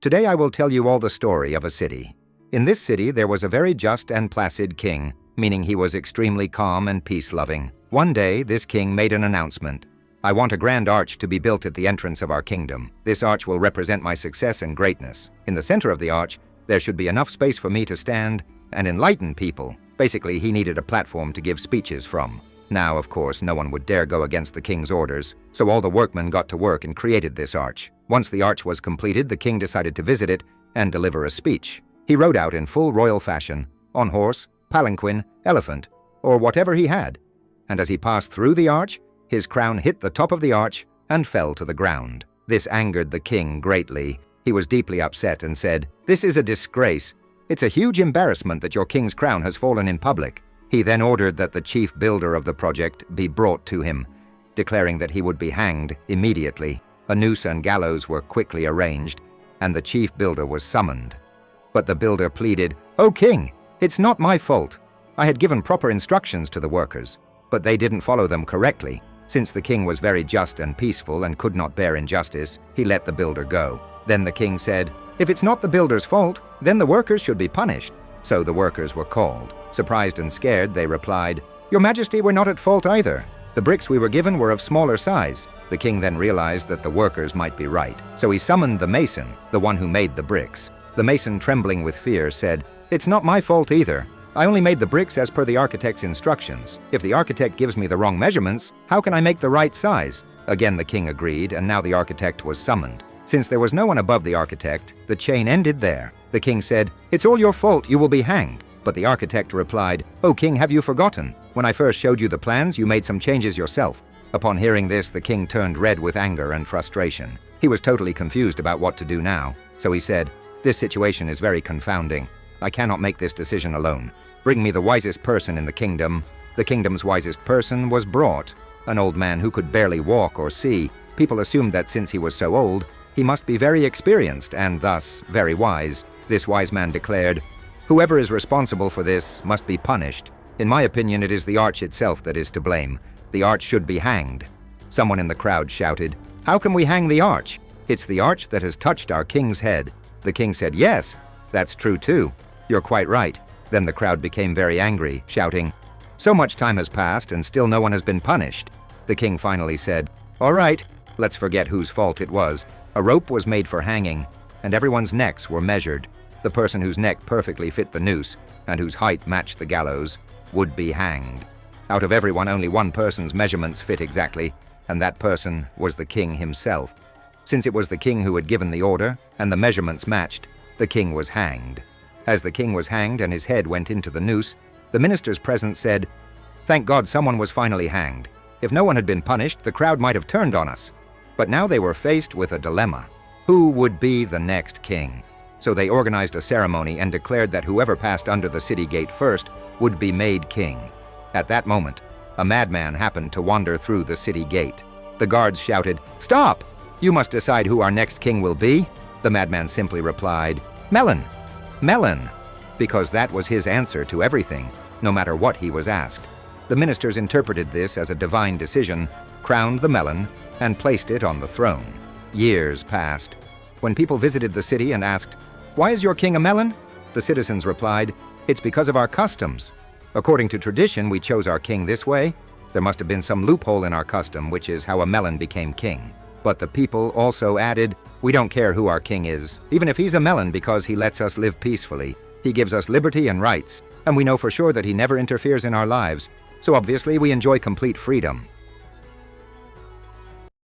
Today I will tell you all the story of a city. In this city there was a very just and placid king, meaning he was extremely calm and peace-loving. One day this king made an announcement. I want a grand arch to be built at the entrance of our kingdom. This arch will represent my success and greatness. In the center of the arch, there should be enough space for me to stand and enlighten people. Basically, he needed a platform to give speeches from. Now, of course, no one would dare go against the king's orders, so all the workmen got to work and created this arch. Once the arch was completed, the king decided to visit it and deliver a speech. He rode out in full royal fashion, on horse, palanquin, elephant, or whatever he had. And as he passed through the arch, his crown hit the top of the arch and fell to the ground. This angered the king greatly. He was deeply upset and said, "This is a disgrace. It's a huge embarrassment that your king's crown has fallen in public." He then ordered that the chief builder of the project be brought to him, declaring that he would be hanged immediately. A noose and gallows were quickly arranged, and the chief builder was summoned. But the builder pleaded, "O king, it's not my fault. I had given proper instructions to the workers, but they didn't follow them correctly." Since the king was very just and peaceful and could not bear injustice, he let the builder go. Then the king said, "If it's not the builder's fault, then the workers should be punished." So the workers were called. Surprised and scared, they replied, "Your Majesty, we're not at fault either. The bricks we were given were of smaller size." The king then realized that the workers might be right, so he summoned the mason, the one who made the bricks. The mason, trembling with fear, said, "It's not my fault either. I only made the bricks as per the architect's instructions. If the architect gives me the wrong measurements, how can I make the right size?" Again the king agreed, and now the architect was summoned. Since there was no one above the architect, the chain ended there. The king said, "It's all your fault, you will be hanged." But the architect replied, "O king, have you forgotten? When I first showed you the plans, you made some changes yourself." Upon hearing this, the king turned red with anger and frustration. He was totally confused about what to do now, so he said, "This situation is very confounding. I cannot make this decision alone. Bring me the wisest person in the kingdom." The kingdom's wisest person was brought, an old man who could barely walk or see. People assumed that since he was so old, he must be very experienced and thus very wise. This wise man declared, "Whoever is responsible for this must be punished. In my opinion, it is the arch itself that is to blame. The arch should be hanged." Someone in the crowd shouted, "How can we hang the arch? It's the arch that has touched our king's head." The king said, "Yes, that's true too. You're quite right." Then the crowd became very angry, shouting, "So much time has passed and still no one has been punished." The king finally said, "All right, let's forget whose fault it was." A rope was made for hanging, and everyone's necks were measured. The person whose neck perfectly fit the noose and whose height matched the gallows would be hanged. Out of everyone, only one person's measurements fit exactly, and that person was the king himself. Since it was the king who had given the order and the measurements matched, the king was hanged. As the king was hanged and his head went into the noose, the ministers present said, "Thank God someone was finally hanged. If no one had been punished, the crowd might have turned on us." But now they were faced with a dilemma. Who would be the next king? So they organized a ceremony and declared that whoever passed under the city gate first would be made king. At that moment, a madman happened to wander through the city gate. The guards shouted, "Stop! You must decide who our next king will be." The madman simply replied, "Melon, melon," because that was his answer to everything, no matter what he was asked. The ministers interpreted this as a divine decision, crowned the melon, and placed it on the throne. Years passed. When people visited the city and asked, "Why is your king a melon?" the citizens replied, "It's because of our customs. According to tradition, we chose our king this way. There must have been some loophole in our custom, which is how a melon became king." But the people also added, "We don't care who our king is, even if he's a melon, because he lets us live peacefully. He gives us liberty and rights, and we know for sure that he never interferes in our lives, so obviously we enjoy complete freedom."